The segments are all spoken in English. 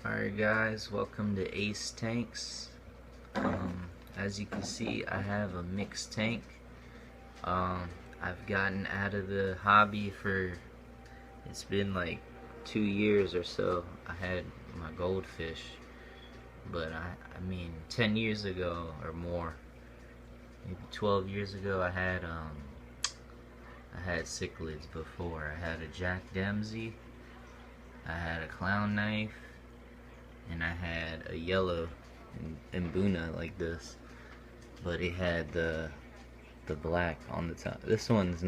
Alright guys, welcome to Ace Tanks. As you can see, I have a mixed tank. I've gotten out of the hobby it's been like 2 years or so. I had my goldfish, but I mean 10 years ago or more, maybe 12 years ago, I had cichlids before. I had a Jack Dempsey, I had a clown knife, and I had a yellow Mbuna like this, but it had the black on the top. This one's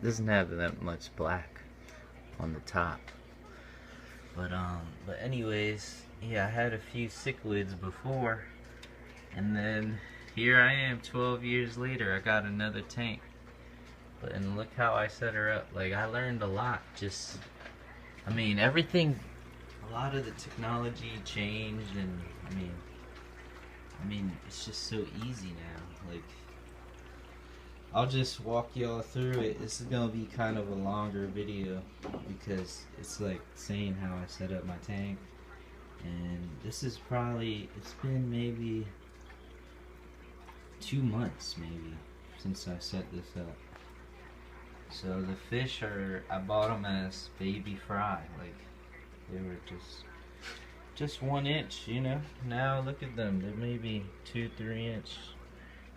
doesn't have that much black on the top. But anyways, yeah, I had a few cichlids before, and then here I am 12 years later. I got another tank, and look how I set her up. Like, I learned a lot. I mean, everything, a lot of the technology changed, and I mean, it's just so easy now. Like, I'll just walk y'all through it. This is gonna be kind of a longer video because it's like saying how I set up my tank, and this is probably, it's been maybe 2 months maybe since I set this up. So the fish I bought them as baby fry. Like, they were just 1 inch, you know. Now look at them, they're maybe 2-3 inch.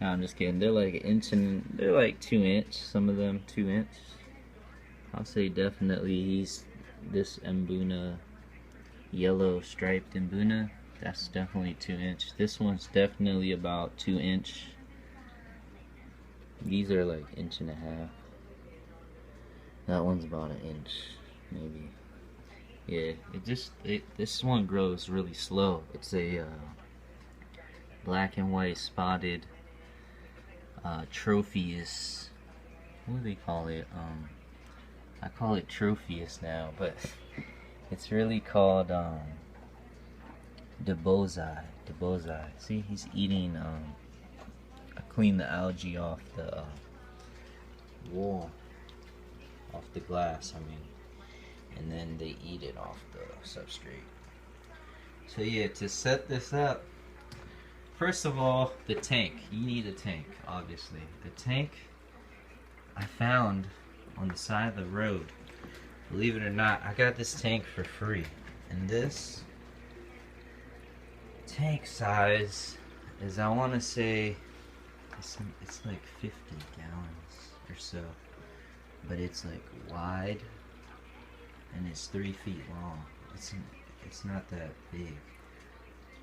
No, I'm just kidding. They're like 1 inch, and they're like 2 inch. Some of them 2 inch. I'll say definitely this Mbuna, yellow striped Mbuna, that's definitely 2 inch. This one's definitely about 2 inch. These are like 1.5 inches. That one's about 1 inch, maybe. Yeah, this one grows really slow. It's a black and white spotted Tropheus. What do they call it? I call it Tropheus now, but it's really called Debozai. See, he's eating. I cleaned the algae off the wall, off the glass. I mean, and then they eat it off the substrate. So yeah, to set this up, first of all, the tank. You need a tank, obviously. The tank I found on the side of the road. Believe it or not, I got this tank for free. And this tank size is, I want to say, it's like 50 gallons or so. But it's like wide, and it's 3 feet long. It's not that big,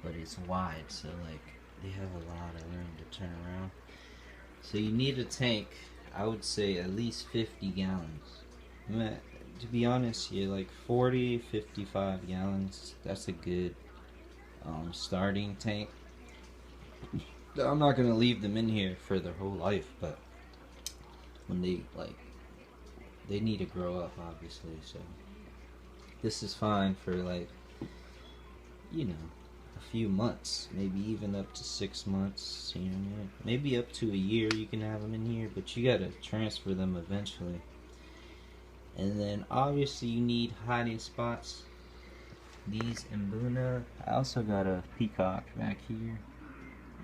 but it's wide, so like they have a lot of room to turn around. So you need a tank, I would say at least 50 gallons. To be honest, yeah, like 40-55 gallons, that's a good starting tank. I'm not gonna leave them in here for their whole life, but when they need to grow up, obviously. So this is fine for, like, you know, a few months, maybe even up to 6 months, you know, maybe up to a year you can have them in here, but you gotta transfer them eventually. And then obviously you need hiding spots. These Mbuna, I also got a peacock back here,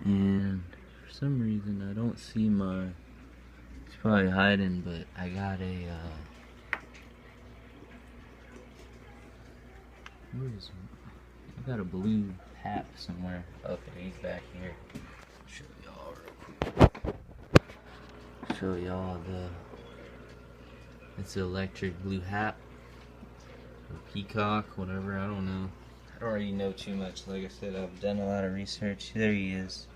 and for some reason I don't see my, it's probably hiding, but I got a I got a blue hat somewhere. Okay, he's back here. Show y'all real quick. Show y'all it's an electric blue hat, or peacock, whatever. I don't know. I don't really know too much. Like I said, I've done a lot of research. There he is.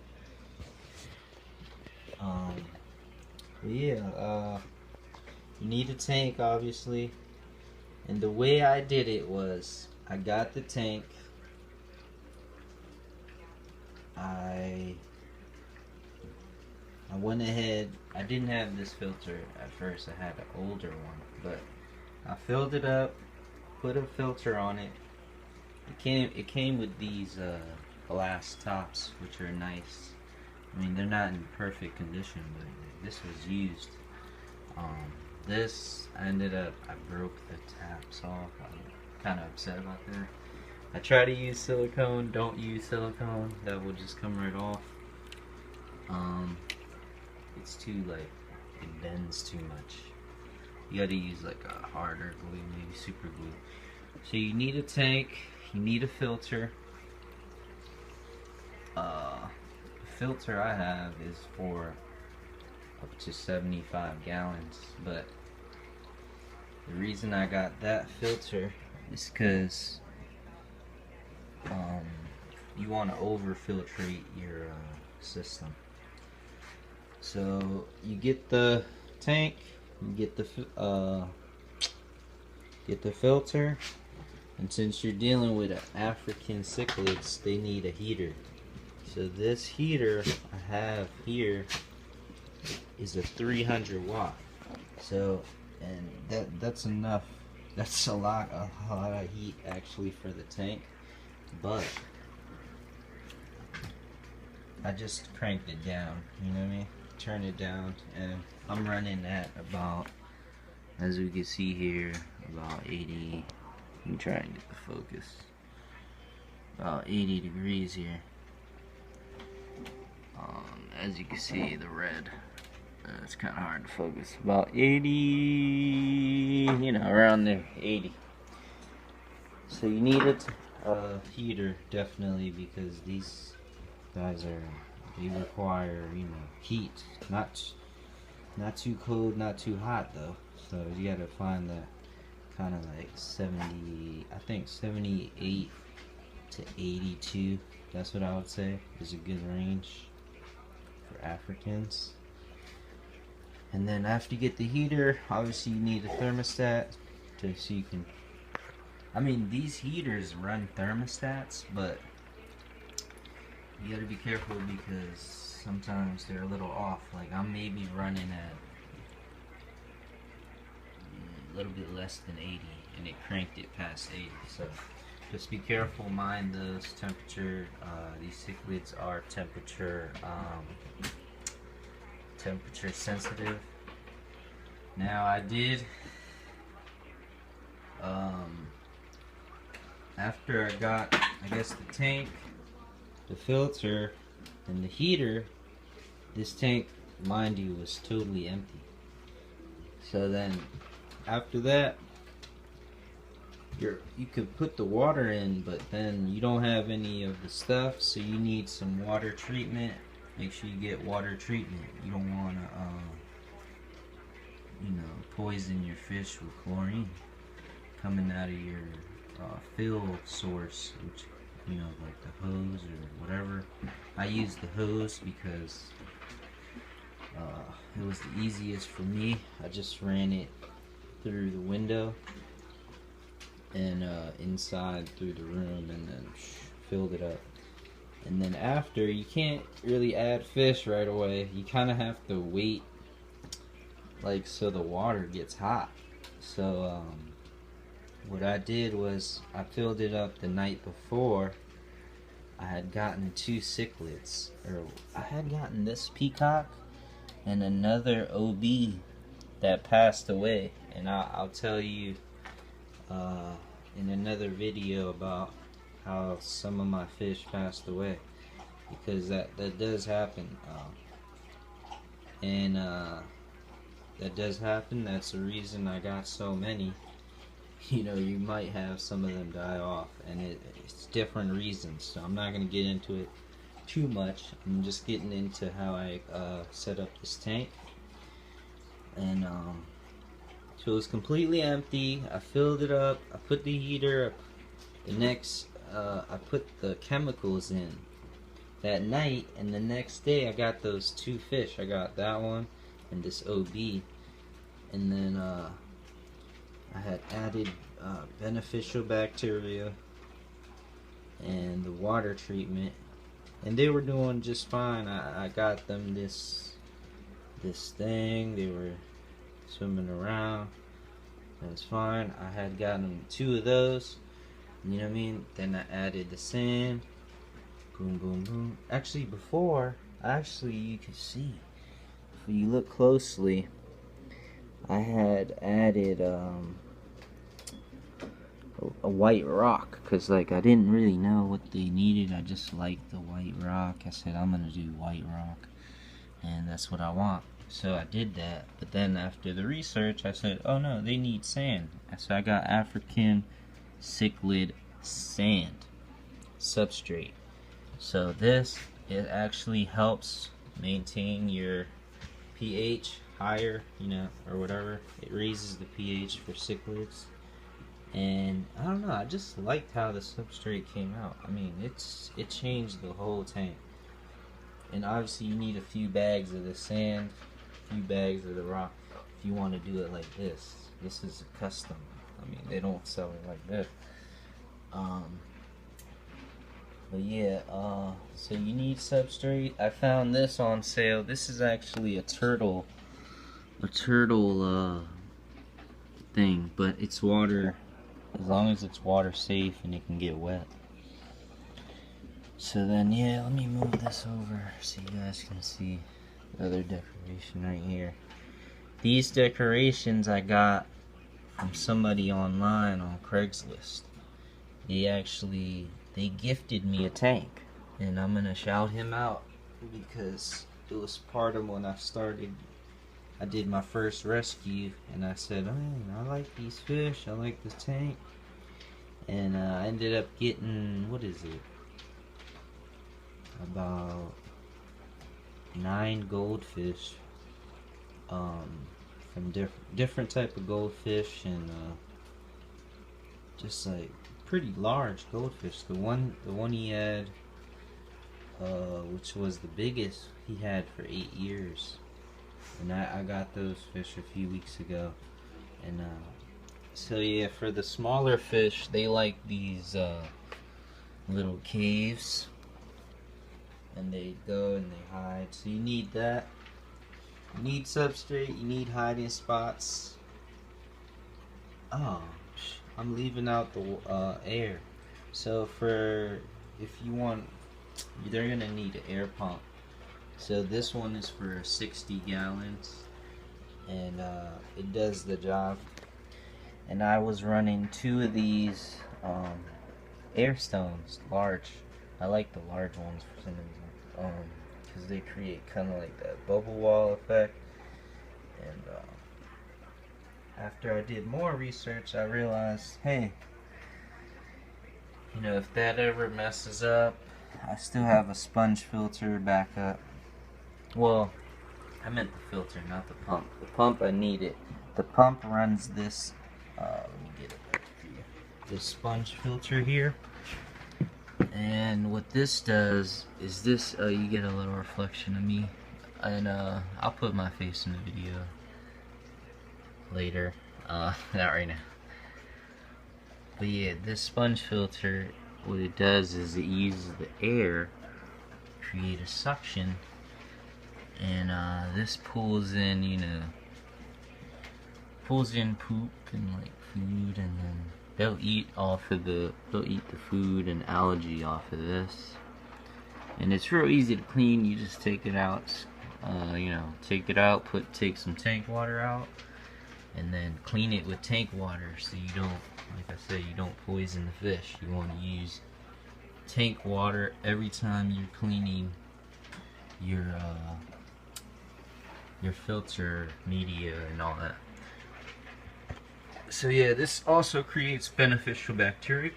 Yeah, you need a tank, obviously, and the way I did it was, I got the tank, I went ahead, I didn't have this filter at first, I had an older one, but I filled it up, put a filter on it. It came with these glass tops, which are nice. I mean, they're not in perfect condition, but this was used. This, I broke the taps off. I'm kind of upset about that. I try to use silicone. Don't use silicone. That will just come right off. It's too like, it bends too much. You gotta use like a harder glue, maybe super glue. So you need a tank. You need a filter. The filter I have is for up to 75 gallons, but the reason I got that filter is because you want to over-filtrate your system. So you get the tank, you get the filter, and since you're dealing with African cichlids, they need a heater. So this heater I have here is a 300 watt. So, and that's enough. That's a lot of heat actually for the tank. But I just cranked it down, you know what I mean? Turn it down, and I'm running at about, as we can see here, about 80. Let me try and get the focus. About 80 degrees here. As you can see, the red. It's kind of hard to focus. About 80, you know, around there, 80. So you need a heater definitely, because these guys they require, you know, heat. Not too cold, not too hot though. So you gotta find that kind of like 70, I think 78 to 82. That's what I would say is a good range for Africans. And then after you get the heater, obviously you need a thermostat so you can, I mean, these heaters run thermostats, but you gotta be careful because sometimes they're a little off. Like I'm maybe running at a little bit less than 80, and it cranked it past 80. So just be careful, mind those temperature. These cichlids are temperature sensitive. Now I did, after I got, I guess, the tank, the filter, and the heater, this tank, mind you, was totally empty. So then after that, you could put the water in, but then you don't have any of the stuff, so you need some water treatment. Make sure you get water treatment. You don't want to, you know, poison your fish with chlorine coming out of your fill source, which, you know, like the hose or whatever. I use the hose because it was the easiest for me. I just ran it through the window and inside through the room, and then filled it up. And then after, you can't really add fish right away. You kind of have to wait, like, so the water gets hot. So what I did was I filled it up the night before. I had gotten 2 cichlids, or I had gotten this peacock and another OB that passed away, and I'll tell you in another video about how some of my fish passed away, because that does happen, and that does happen. That's the reason I got so many. You know, you might have some of them die off, and it's different reasons, so I'm not going to get into it too much. I'm just getting into how I set up this tank. And so it was completely empty. I filled it up, I put the heater up. The next I put the chemicals in that night, and the next day I got those 2 fish. I got that one and this OB, and then I had added beneficial bacteria and the water treatment, and they were doing just fine. I got them this thing. They were swimming around. That was fine. I had gotten them 2 of those. You know what I mean? Then I added the sand. Boom, boom, boom. Actually, you can see, if you look closely, I had added, a white rock, because like I didn't really know what they needed. I just liked the white rock. I said I'm gonna do white rock, and that's what I want. So I did that, but then after the research I said, oh no, they need sand. So I got African Cichlid sand substrate. So this, it actually helps maintain your pH higher, you know, or whatever. It raises the pH for cichlids. And I don't know, I just liked how the substrate came out. I mean, it changed the whole tank. And obviously you need a few bags of the sand, a few bags of the rock if you want to do it like this. This is a custom. I mean, they don't sell it like this. But yeah, so you need substrate. I found this on sale. This is actually a turtle thing, but it's water, as long as it's water safe and it can get wet. So then, yeah, let me move this over so you guys can see the other decoration right here. These decorations I got from somebody online on Craigslist. They gifted me a tank, and I'm gonna shout him out because it was part of when I did my first rescue, and I said, oh, I like these fish, I like this tank, and I ended up getting, what is it, about 9 goldfish, from different type of goldfish, and just like pretty large goldfish. The one he had, which was the biggest, he had for 8 years, and I got those fish a few weeks ago. And so yeah, for the smaller fish, they like these little caves, and they go and they hide. So you need that. You need substrate. You need hiding spots. Oh, I'm leaving out the air. So if you want, they're gonna need an air pump. So this one is for 60 gallons, and it does the job. And I was running 2 of these air stones, large. I like the large ones for some reason, because they create kind of like that bubble wall effect. And after I did more research, I realized, hey, you know, if that ever messes up, I still have a sponge filter backup. Well, I meant the filter, not the pump. The pump, I need it. The pump runs this, let me get it back to you. This sponge filter here. And what this does is this, you get a little reflection of me. And I'll put my face in the video later. Not right now. But yeah, this sponge filter, what it does is it uses the air to create a suction, and this pulls in, you know, pulls in poop and like food, and then they'll eat the food and algae off of this. And it's real easy to clean. You just take it out, you know, take it out, take some tank water out, and then clean it with tank water, so you don't, like I said, you don't poison the fish. You want to use tank water every time you're cleaning your filter media and all that. So yeah, this also creates beneficial bacteria.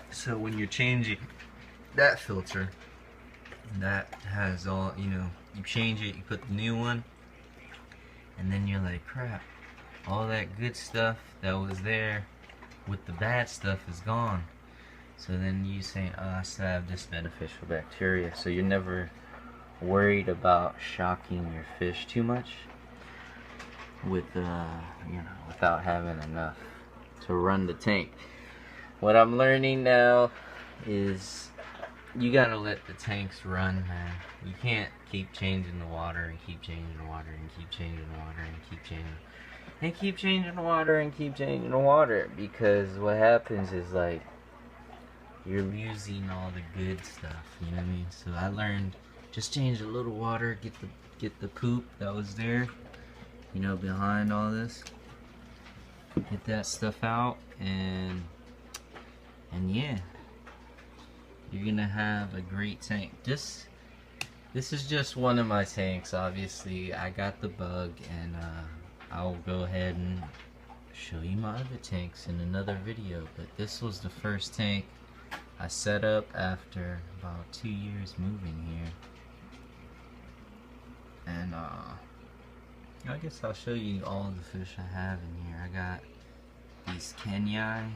So when you're changing that filter, that has all, you know, you change it, you put the new one, and then you're like, crap, all that good stuff that was there with the bad stuff is gone. So then you say, oh, I still have this beneficial bacteria. So you're never worried about shocking your fish too much with, you know, without having enough to run the tank. What I'm learning now is you gotta let the tanks run, man. You can't keep changing the water and keep changing the water and keep changing the water and keep changing and keep changing the water and keep changing the water, because what happens is, like, you're losing all the good stuff, you know what I mean? So I learned, just change a little water, get the poop that was there, you know, behind all this, get that stuff out, and yeah, you're gonna have a great tank. This is just one of my tanks. Obviously, I got the bug, and I'll go ahead and show you my other tanks in another video. But this was the first tank I set up after about 2 years moving here, and I guess I'll show you all the fish I have in here. I got these Kenyai.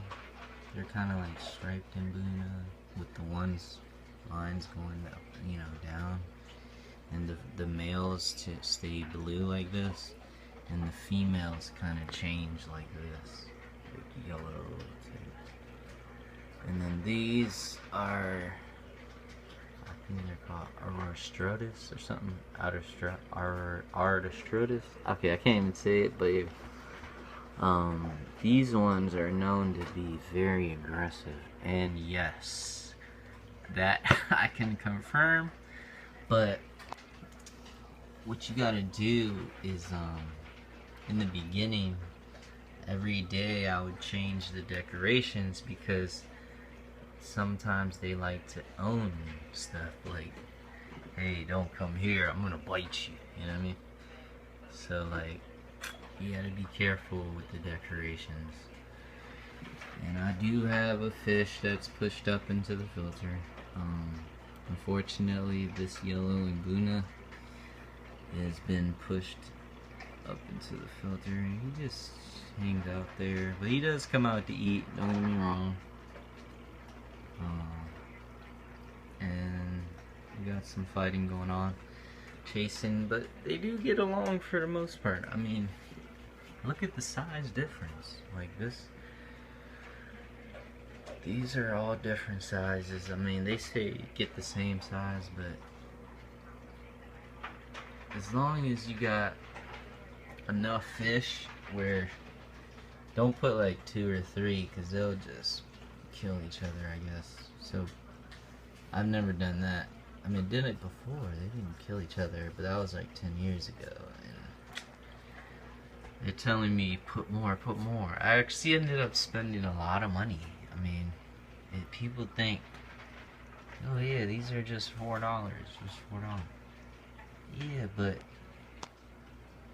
They're kind of like striped in Buna, with the lines going up, you know, down, and the males to stay blue like this, and the females kind of change like this, like yellow too. And then these are, I think they're called Artostrudis or something. Artostrudis. Okay, I can't even say it, but these ones are known to be very aggressive, and yes, that I can confirm. But what you gotta do is, in the beginning, every day I would change the decorations, because sometimes they like to own stuff, like, hey, don't come here, I'm gonna bite you, you know what I mean? So, like, you gotta be careful with the decorations. And I do have a fish that's pushed up into the filter. Unfortunately, this yellow Laguna has been pushed up into the filter, and he just hangs out there. But he does come out to eat, don't get me wrong. And we got some fighting going on, chasing, but they do get along for the most part. I mean, look at the size difference. Like this, these are all different sizes. I mean, they say get the same size, but as long as you got enough fish, where don't put like 2 or 3, because they'll just kill each other, I guess. So I've never done that. I mean, did it before. They didn't kill each other, but that was like 10 years ago. And they're telling me put more, put more. I actually ended up spending a lot of money. I mean, people think, oh yeah, these are just $4, just $4. Yeah, but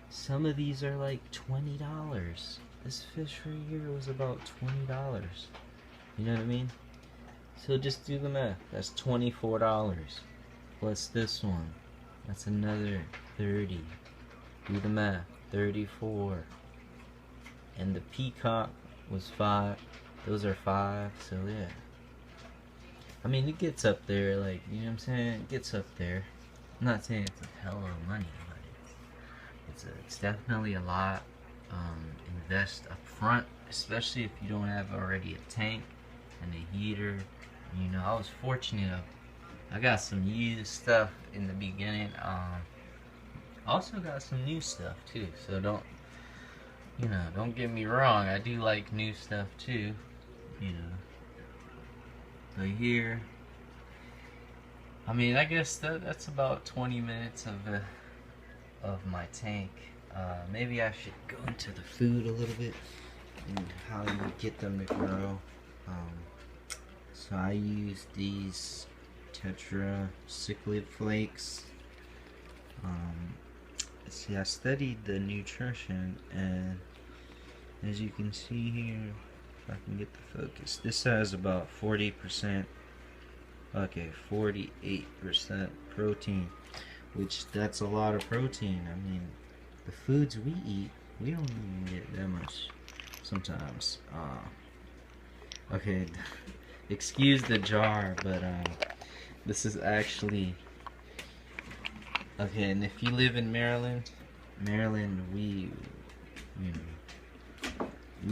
some of these are like $20. This fish right here was about $20. You know what I mean? So just do the math. That's $24. Plus this one, that's another 30. Do the math. 34. And the peacock was 5. Those are 5. So yeah. I mean, it gets up there. Like, you know what I'm saying? It gets up there. I'm not saying it's a hell of money, but it's definitely a lot. Invest up front, especially if you don't have already a tank and a heater. You know, I was fortunate. I got some used stuff in the beginning. Also got some new stuff too. So don't get me wrong. I do like new stuff too. You know. But here, I mean, I guess that's about 20 minutes of my tank. Maybe I should go into the food a little bit and how you get them to grow. So I use these Tetra Cichlid flakes. See, I studied the nutrition, and as you can see here, if I can get the focus, this has about 40%, okay, 48% protein, which that's a lot of protein. I mean, the foods we eat, we don't even get that much sometimes. Okay, excuse the jar, but this is actually, okay, and if you live in Maryland, we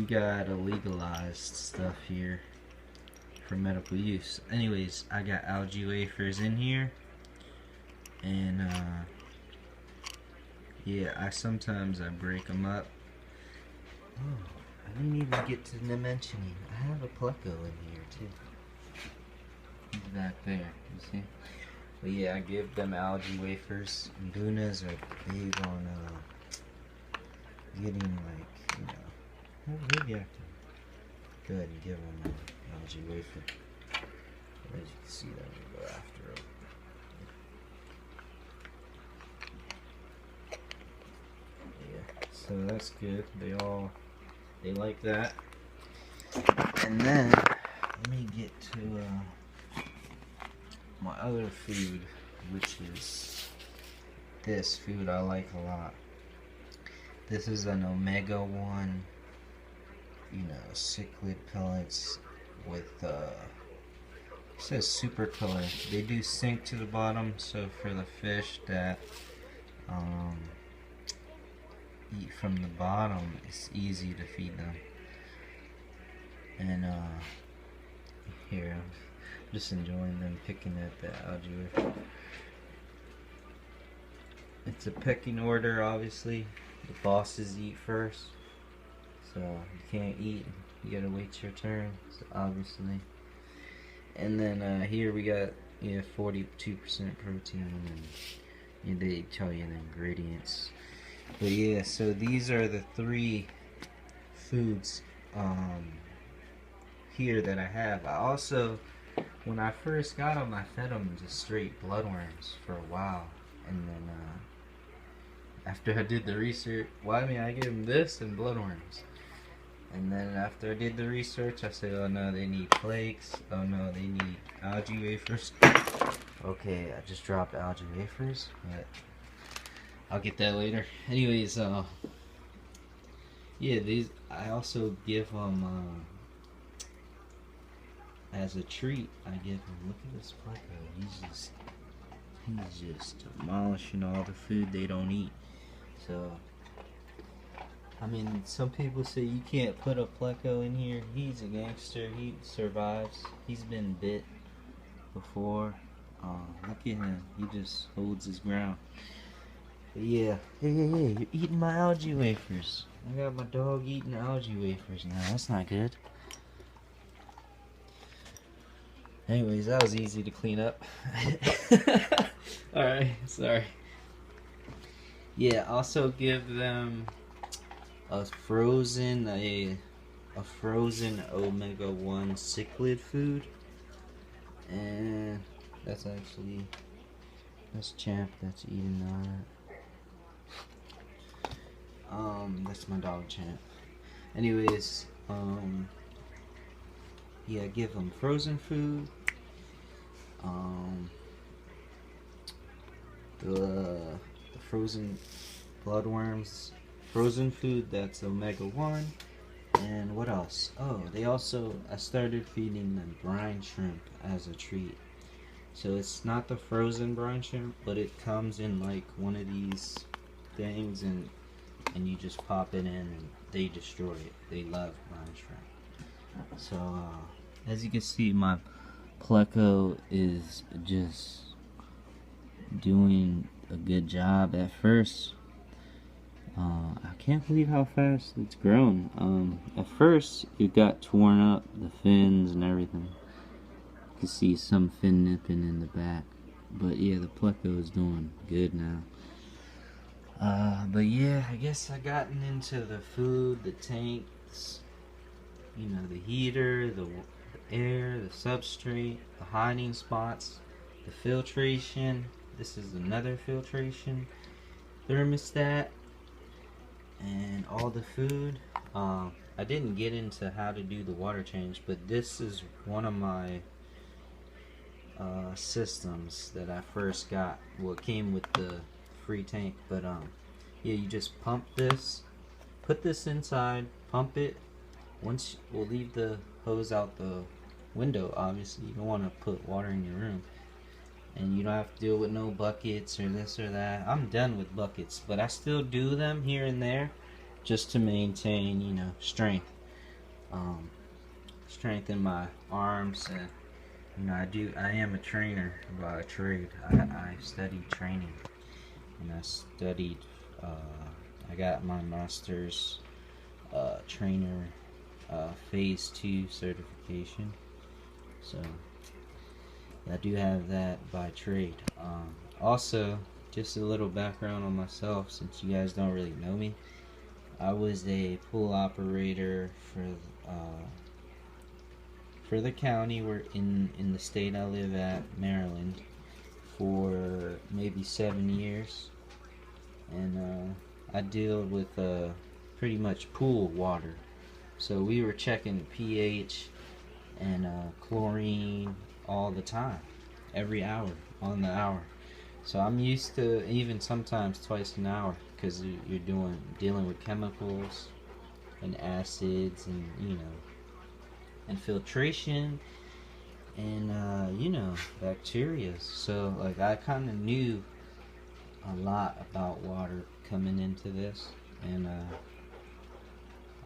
got legalized stuff here for medical use. Anyways, I got algae wafers in here, and yeah, sometimes I break them up. Oh, I didn't even get to mentioning, I have a pleco in here too. He's back there, you see? But yeah, I give them algae wafers. And Bunas are big on getting, like, you know, Well, maybe I can go ahead and give him an algae wafer. As you can see, that will go after him. Yeah, so that's good. They like that. And then let me get to my other food, which is this food I like a lot. This is an omega-1, cichlid pellets with it says super color. They do sink to the bottom, so for the fish that eat from the bottom, it's easy to feed them. And here, I'm just enjoying them picking at the algae wafer. It's a pecking order, obviously. The bosses eat first, so you can't eat. You gotta wait your turn, so obviously. And then here we got 42% protein, and they tell you the ingredients. But yeah, so these are the 3 foods here that I have. I also, when I first got them, I fed them just straight bloodworms for a while, and then after I did the research, I gave them this and bloodworms. And then after I did the research, I said, oh no, they need flakes. Oh no, they need algae wafers. Okay, I just dropped algae wafers, but I'll get that later. Anyways, yeah, these I also give them as a treat. I give them. Look at this pleco. He's just demolishing all the food they don't eat. So, I mean, some people say you can't put a pleco in here. He's a gangster. He survives. He's been bit before. Look at him. He just holds his ground. But yeah. Hey, you're eating my algae wafers. I got my dog eating algae wafers now. That's not good. Anyways, that was easy to clean up. Alright, sorry. Yeah, also give them a frozen omega-1 cichlid food, and that's Champ that's eating that. That's my dog Champ. Anyways, yeah, give them frozen food. The frozen bloodworms, frozen food that's omega-1, and what else? Oh, I started feeding them brine shrimp as a treat. So it's not the frozen brine shrimp, but it comes in like one of these things, and you just pop it in and they destroy it. They love brine shrimp. So as you can see, my pleco is just doing a good job at first. I can't believe how fast it's grown. At first it got torn up, the fins and everything. You can see some fin nipping in the back, but yeah, the pleco is doing good now. But yeah, I guess I gotten into the food, the tanks, the heater, the air, the substrate, the hiding spots, the filtration. This is another filtration thermostat, and all the food. I didn't get into how to do the water change, but this is one of my systems that I first got. Well, it came with the free tank, but yeah, you just pump this, put this inside, pump it. Once we'll leave the hose out the window. Obviously, you don't want to put water in your room, and you don't have to deal with no buckets or this or that. I'm done with buckets, but I still do them here and there just to maintain, strength. Strengthen my arms, and I am a trainer by trade. I studied training, and I got my master's trainer phase 2 certification. So I do have that by trade. Also, just a little background on myself, since you guys don't really know me. I was a pool operator for the county where in the state I live at, Maryland, for maybe 7 years, and I deal with pretty much pool water. So we were checking pH and chlorine all the time, every hour, on the hour. So I'm used to even sometimes twice an hour, because you're dealing with chemicals and acids, and and filtration, and bacteria. So like I kind of knew a lot about water coming into this, and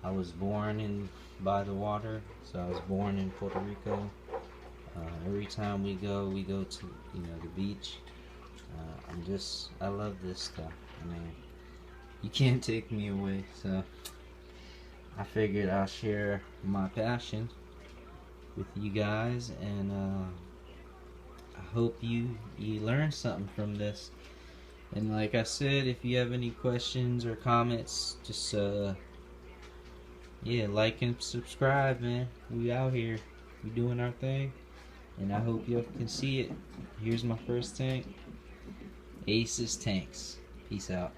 I was born by the water. So I was born in Puerto Rico. Every time we go to the beach. I love this stuff. I mean, you can't take me away. So I figured I'll share my passion with you guys, and I hope you learn something from this. And like I said, if you have any questions or comments, just like and subscribe, man. We out here, we doing our thing, and I hope y'all can see it. Here's my first tank. Ace's Tanks. Peace out.